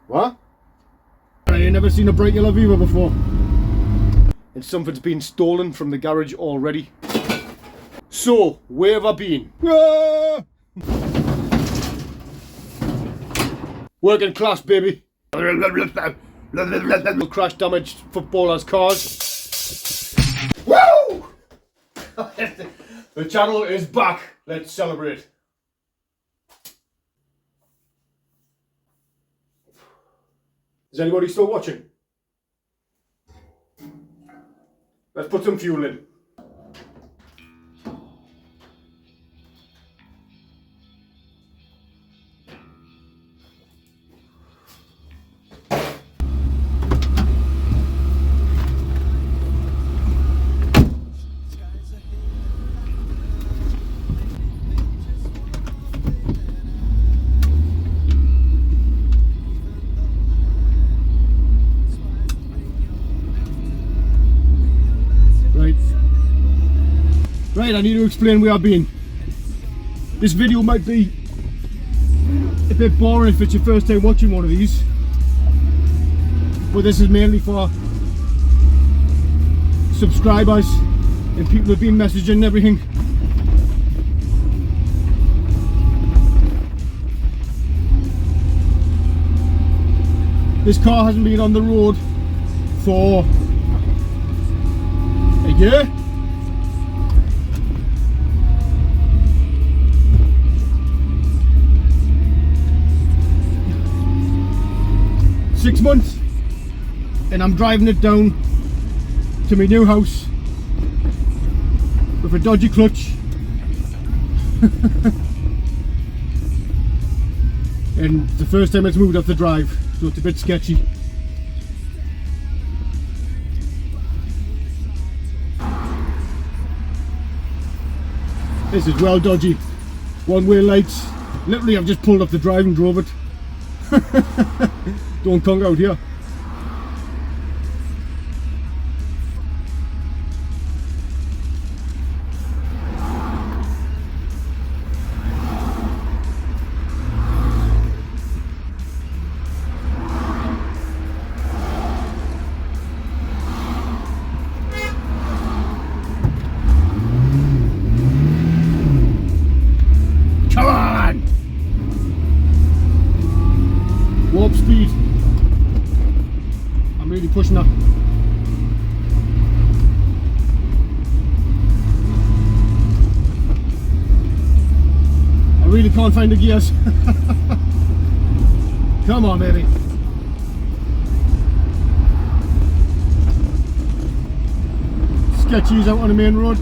What? I ain't never seen a bright yellow Viva before. And something's been stolen from the garage already. So, where have I been? Ah! Working class, baby. Crash damaged footballers' cars. Woo! The channel is back. Let's celebrate. Is anybody still watching? Let's put some fuel in. Right, I need to explain where I've been. This video might be a bit boring if it's your first time watching one of these, but this is mainly for subscribers and people who've been messaging and everything. This car hasn't been on the road for a year. Six months, and I'm driving it down to my new house with a dodgy clutch and it's the first time it's moved off the drive, so it's a bit sketchy. This is well dodgy. One way lights. Literally I've just pulled off the drive and drove it. Don't conk out here. Come on! Warp speed. I'm really pushing up. I really can't find the gears. Come on, baby. Sketchies out on the main road.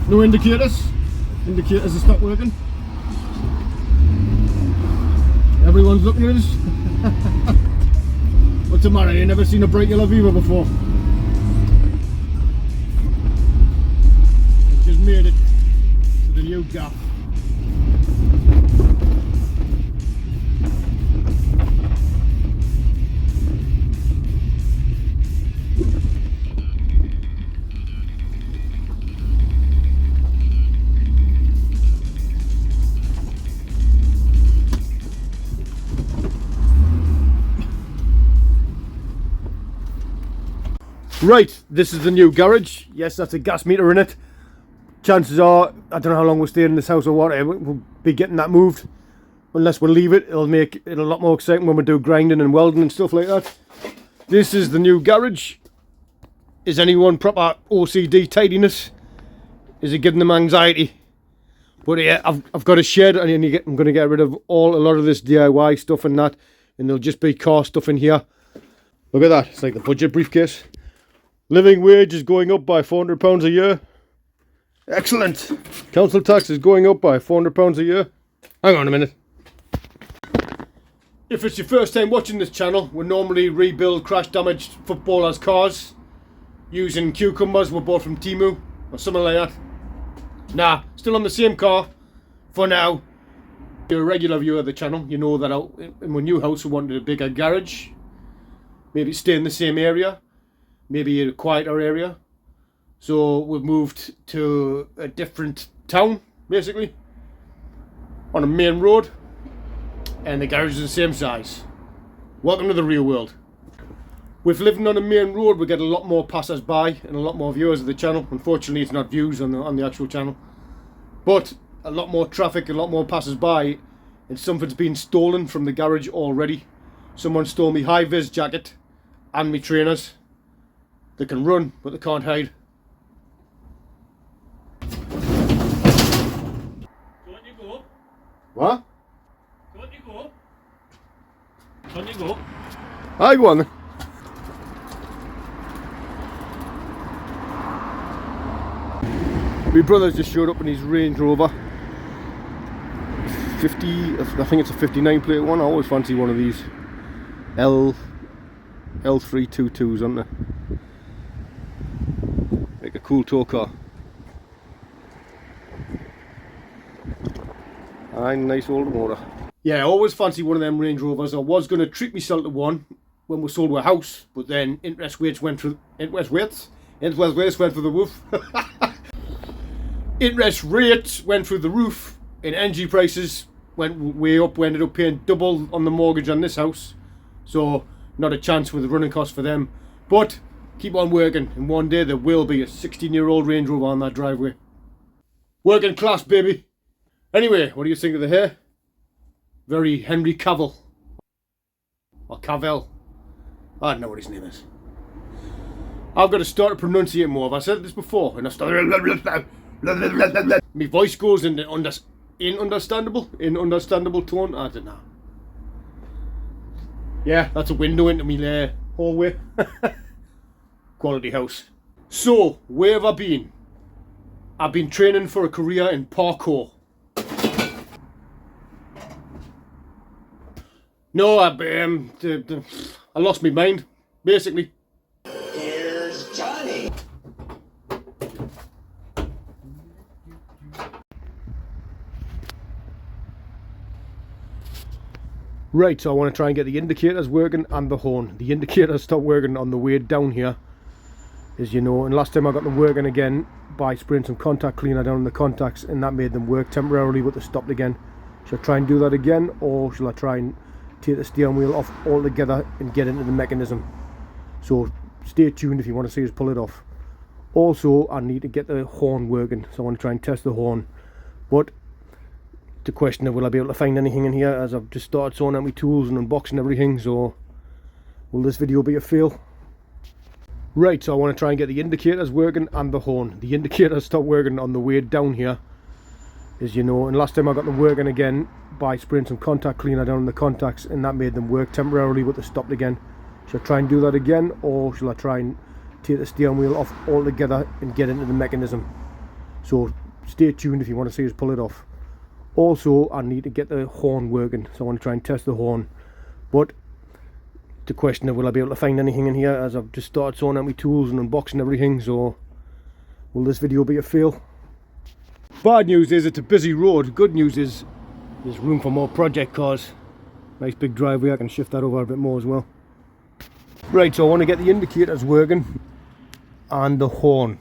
No indicators. Indicators have stopped working. Everyone's looking at us. What's the matter? You never seen a bright yellow Viva before? I just made it to the new gaff. Right, this is the new garage. Yes, that's a gas meter in it. Chances are, I don't know how long we'll stay in this house or what, we'll be getting that moved. Unless we'll leave it, it'll make it a lot more exciting when we do grinding and welding and stuff like that. This is the new garage. Is anyone proper OCD tidiness? Is it giving them anxiety? But yeah, I've got a shed and I'm going to get rid of a lot of this DIY stuff and that. And there'll just be car stuff in here. Look at that, it's like the budget briefcase. Living wage is going up by £400 a year. Excellent. Council tax is going up by £400 a year. Hang on a minute. If it's your first time watching this channel, we normally rebuild crash damaged footballers' cars using cucumbers we bought from Temu or something like that. Nah, still on the same car for now. If you're a regular viewer of the channel, you know that in my new house we wanted a bigger garage. Maybe stay in the same area. Maybe a quieter area. So we've moved to a different town, basically, on a main road. and the garage is the same size. Welcome to the real world. With living on a main road, we get a lot more passers-by and a lot more viewers of the channel. Unfortunately, it's not views on the actual channel, but a lot more traffic, a lot more passers-by, and something's been stolen from the garage already. Someone stole me high-vis jacket and me trainers. They can run, but they can't hide. Don't you go? What? Don't you go? Don't you go? Aye, go on then. My brother's just showed up in his Range Rover 50, I think it's a 59 plate one. I always fancy one of these L322s, aren't they? Like a cool tow car. Aye, nice old motor. Yeah, I always fancy one of them Range Rovers. I was going to treat myself to one when we sold our house, but then interest rates went through the roof. Interest rates went through the roof, and energy prices went way up. We ended up paying double on the mortgage on this house, so not a chance with the running costs for them. But keep on working, and one day there will be a 16-year-old Range Rover on that driveway. Working class, baby. Anyway, what do you think of the hair? Very Henry Cavill. Or Cavill. I don't know what his name is. I've got to start to pronunciate more. Have I said this before? And I start... My voice goes into understandable tone. I don't know. Yeah, that's a window into my hallway. Quality house. So, where have I been? I've been training for a career in parkour. No, I lost my mind, basically. Here's Johnny. Right, so I want to try and get the indicators working and the horn. The indicators stopped working on the way down here, as you know, and last time I got them working again by spraying some contact cleaner down on the contacts, and that made them work temporarily, but they stopped again. Shall I try and do that again, or shall I try and take the steering wheel off altogether and get into the mechanism? So stay tuned if you want to see us pull it off. Also, I need to get the horn working, so I want to try and test the horn, but the question of will I be able to find anything in here, as I've just started sorting out my tools and unboxing everything, so will this video be a fail? Right, so I want to try and get the indicators working and the horn. The indicators stopped working on the way down here, as you know, and last time I got them working again by spraying some contact cleaner down on the contacts, and that made them work temporarily, but they stopped again. Shall I try and do that again, or shall I try and take the steering wheel off altogether and get into the mechanism? So stay tuned if you want to see us pull it off. Also, I need to get the horn working, so I want to try and test the horn, but the question of will I be able to find anything in here, as I've just started sorting out my tools and unboxing everything, so will this video be a fail? Bad news is it's a busy road. Good news is there's room for more project cars. Nice big driveway, I can shift that over a bit more as well. Right, so I want to get the indicators working and the horn.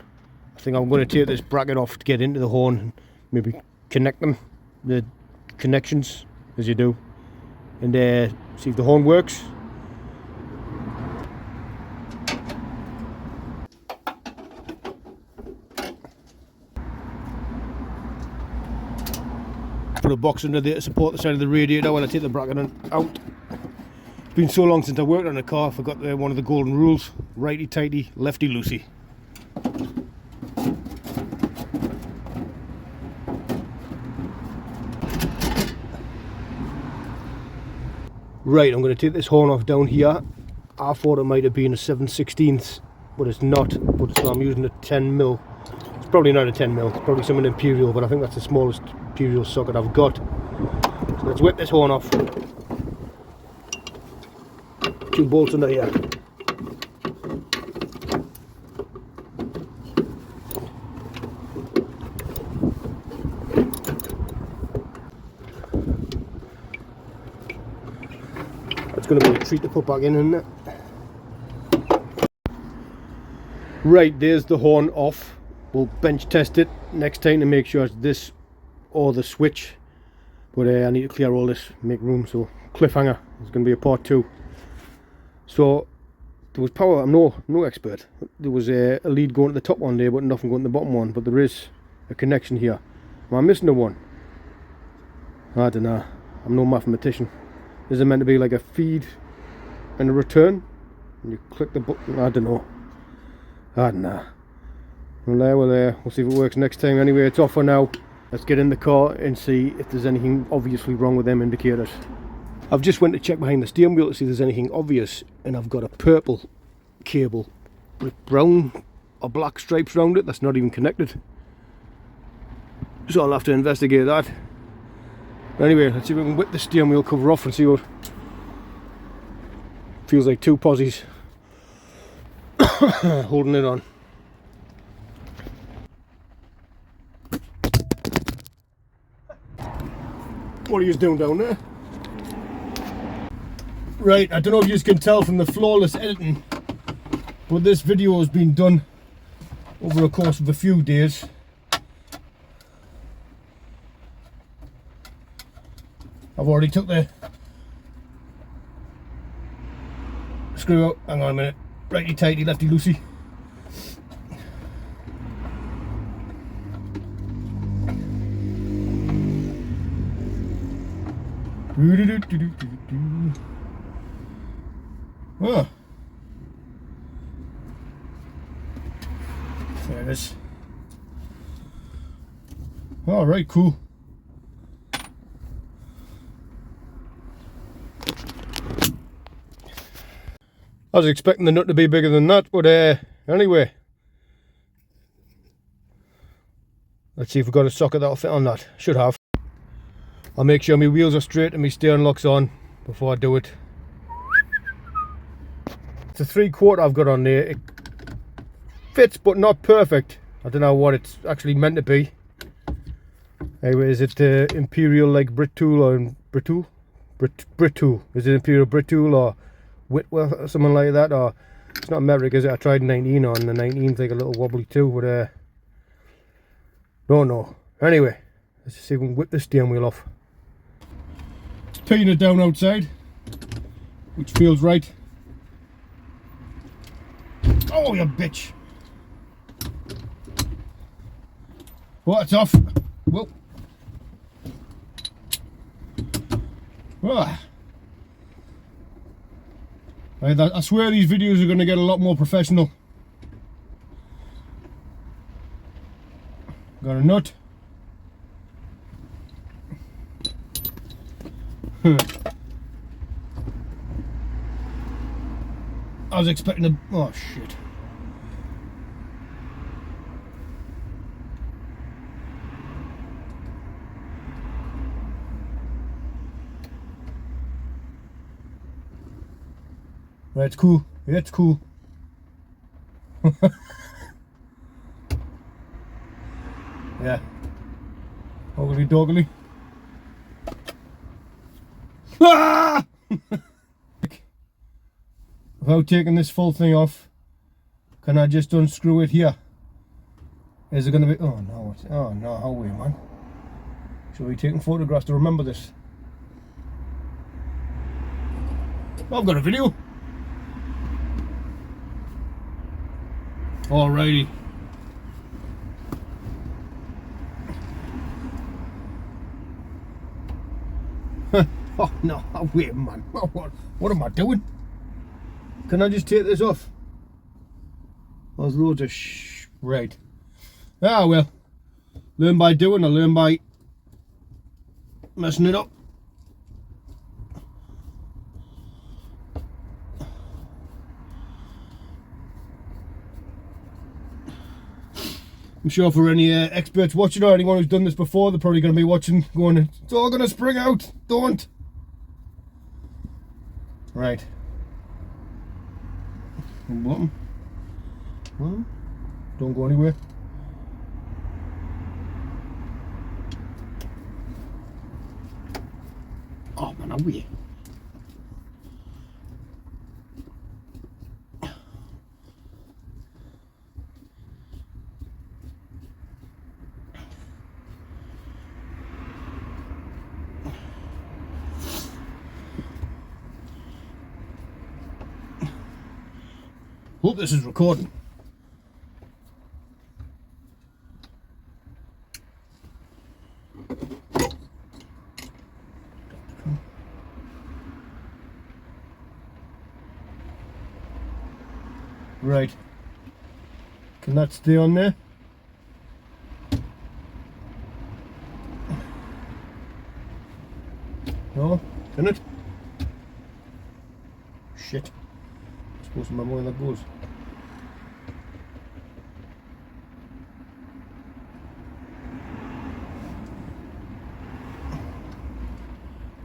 I think I'm going to take this bracket off to get into the horn and maybe connect them, the connections, as you do, and see if the horn works. Put a box under there to support the side of the radiator while I take the bracket out. It's been so long since I worked on a car, I forgot one of the golden rules: righty tighty, lefty loosey. Right, I'm going to take this horn off down here. I thought it might have been a 7/16, but it's not. So I'm using a 10mm. It's probably not a 10mm, it's probably something imperial, but I think that's the smallest imperial socket I've got. So let's whip this horn off. 2 bolts under here. That's going to be a treat to put back in, isn't it? Right, there's the horn off. We'll bench test it next time to make sure it's this or the switch. But I need to clear all this, make room, so cliffhanger. There's going to be a part 2. So there was power. I'm no expert. There was a lead going to the top one there, but nothing going to the bottom one. But there is a connection here. Am I missing a one? I don't know. I'm no mathematician. Is it meant to be like a feed and a return? And you click the button. I don't know. I don't know. We'll see if it works next time. Anyway, it's off for now. Let's get in the car and see if there's anything obviously wrong with them indicators. I've just went to check behind the steering wheel to see if there's anything obvious, and I've got a purple cable with brown or black stripes around it that's not even connected. So I'll have to investigate that. Anyway, let's see if we can whip the steering wheel cover off and see what feels like 2 posies holding it on. What are you doing down there? Right, I don't know if you can tell from the flawless editing, but this video has been done over a course of a few days. I've already took the screw out. Hang on a minute. Righty tighty, lefty loosey. Oh. There it is. Alright, cool. I was expecting the nut to be bigger than that, but anyway. Let's see if we've got a socket that'll fit on that. Should have. I'll make sure my wheels are straight and my steering lock's on before I do it. It's a 3/4 I've got on there. It fits but not perfect. I don't know what it's actually meant to be. Anyway, is it Imperial like Brit-Tool or Brit-Tool? Brit-Tool. Is it Imperial Brit-Tool or Whitworth or something like that? Or it's not metric, is it? I tried 19 on, the 19's like a little wobbly too, but don't know. Anyway, let's see if we can whip the steering wheel off. It's pinning it down outside, which feels right. Oh, you bitch! Oh, it's off. Whoa. Ah. I swear these videos are going to get a lot more professional. Got a nut. I was expecting a... oh shit. Right, it's cool. Yeah, it's cool. Yeah. Oggly doggly. Ah! Without taking this full thing off, can I just unscrew it here? Is it going to be... oh no, oh no, how weird, man. Should we be taking photographs to remember this? I've got a video. Alrighty. Oh no, wait man, what am I doing? Can I just take this off? There's loads of right. Ah well, learn by doing, I learn by messing it up. I'm sure for any experts watching or anyone who's done this before, they're probably going to be watching going, it's all going to spring out, don't. Right. Bottom. Well, don't go anywhere. Oh man, I'm weird. Hope this is recording. Right. Can that stay on there? No? Can it? Shit. I'm supposed to remember when that goes.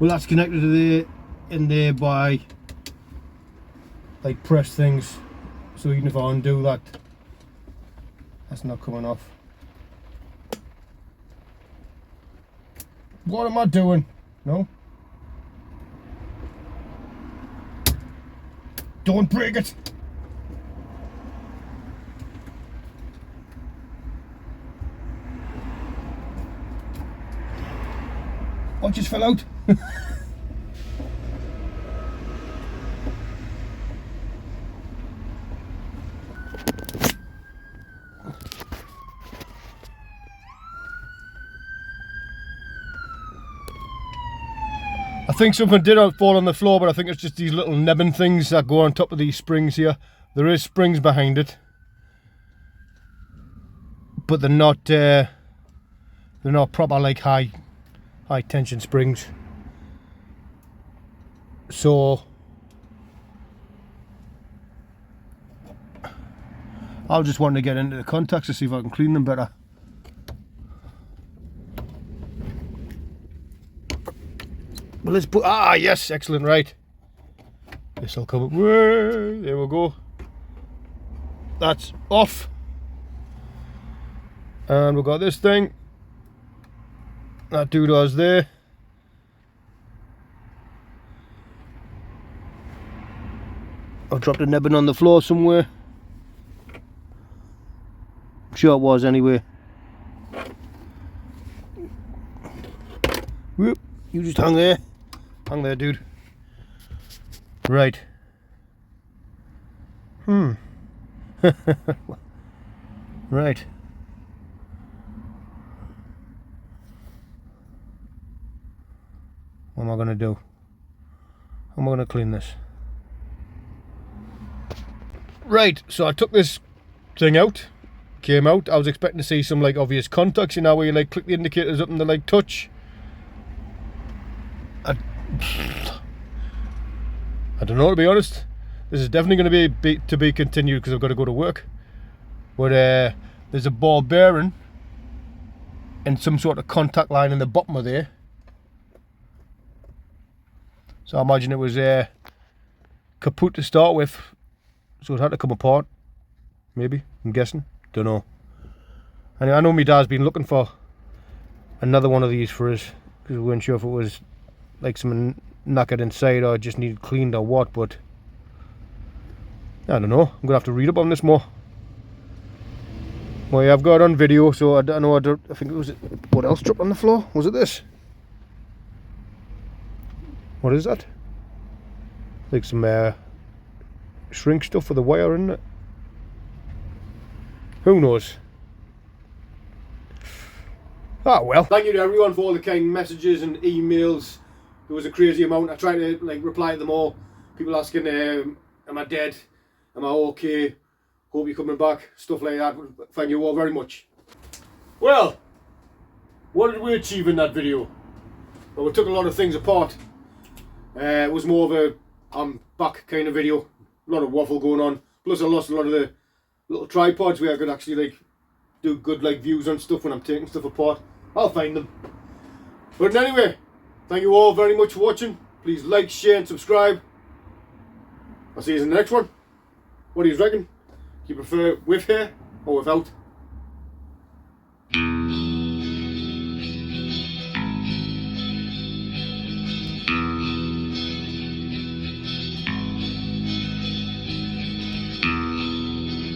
Well, that's connected to the in there by like press things, so even if I undo that, that's not coming off. What am I doing? No? Don't break it! What just fell out? I think something did fall on the floor, but I think it's just these little nebbing things that go on top of these springs here. There is springs behind it, but they're not proper like high tension springs. So I'll just want to get into the contacts to see if I can clean them better. Well, let's put, yes, excellent, right. This will come up, there we go. That's off. And we've got this thing. That doodah's there. I've dropped a nebbing on the floor somewhere. I'm sure it was anyway. Whoop, you just hung there. Hang there, dude. Right. Right. What am I going to do? How am I going to clean this? Right, so I took this thing out. Came out. I was expecting to see some like obvious contacts, you know, where you like click the indicators up and they like touch. I don't know, to be honest. This is definitely going to be continued because I've got to go to work. But there's a ball bearing and some sort of contact line in the bottom of there. So I imagine it was kaput to start with, so it had to come apart. Maybe, I'm guessing. Don't know. Anyway, I know my dad's been looking for another one of these for us because we weren't sure if it was like something knackered inside or just needed cleaned or what, but I don't know. I'm gonna have to read up on this more. Well, yeah, I've got it on video, so I don't know. I think it was, what else dropped on the floor? Was it this? What is that? Like some shrink stuff for the wire, isn't it? Who knows? Ah, well. Thank you to everyone for all the kind messages and emails. There was a crazy amount. I tried to like reply to them all. People asking, am I dead? Am I okay? Hope you're coming back. Stuff like that. Thank you all very much. Well, what did we achieve in that video? Well, we took a lot of things apart. It was more of a I'm back kind of video. A lot of waffle going on. Plus I lost a lot of the little tripods where I could actually like do good like views on stuff when I'm taking stuff apart. I'll find them. But anyway, thank you all very much for watching. Please like, share and subscribe. I'll see you in the next one. What do you reckon? Do you prefer with hair or without?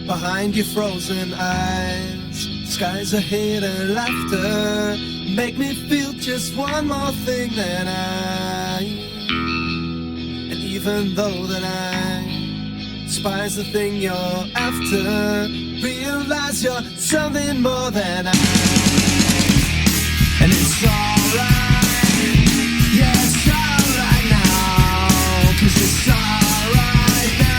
Behind your frozen eyes, skies ahead and laughter make me feel just one more thing than I. And even though that I'm Spies the thing you're after. Realize you're something more than I. And it's alright. Yeah, it's alright now. 'Cause it's alright now.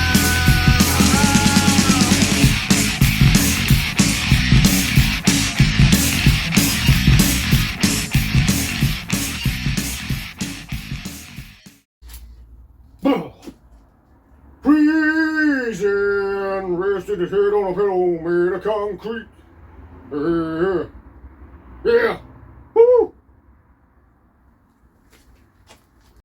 Freezing, rested his head on a pillow made of concrete. Yeah.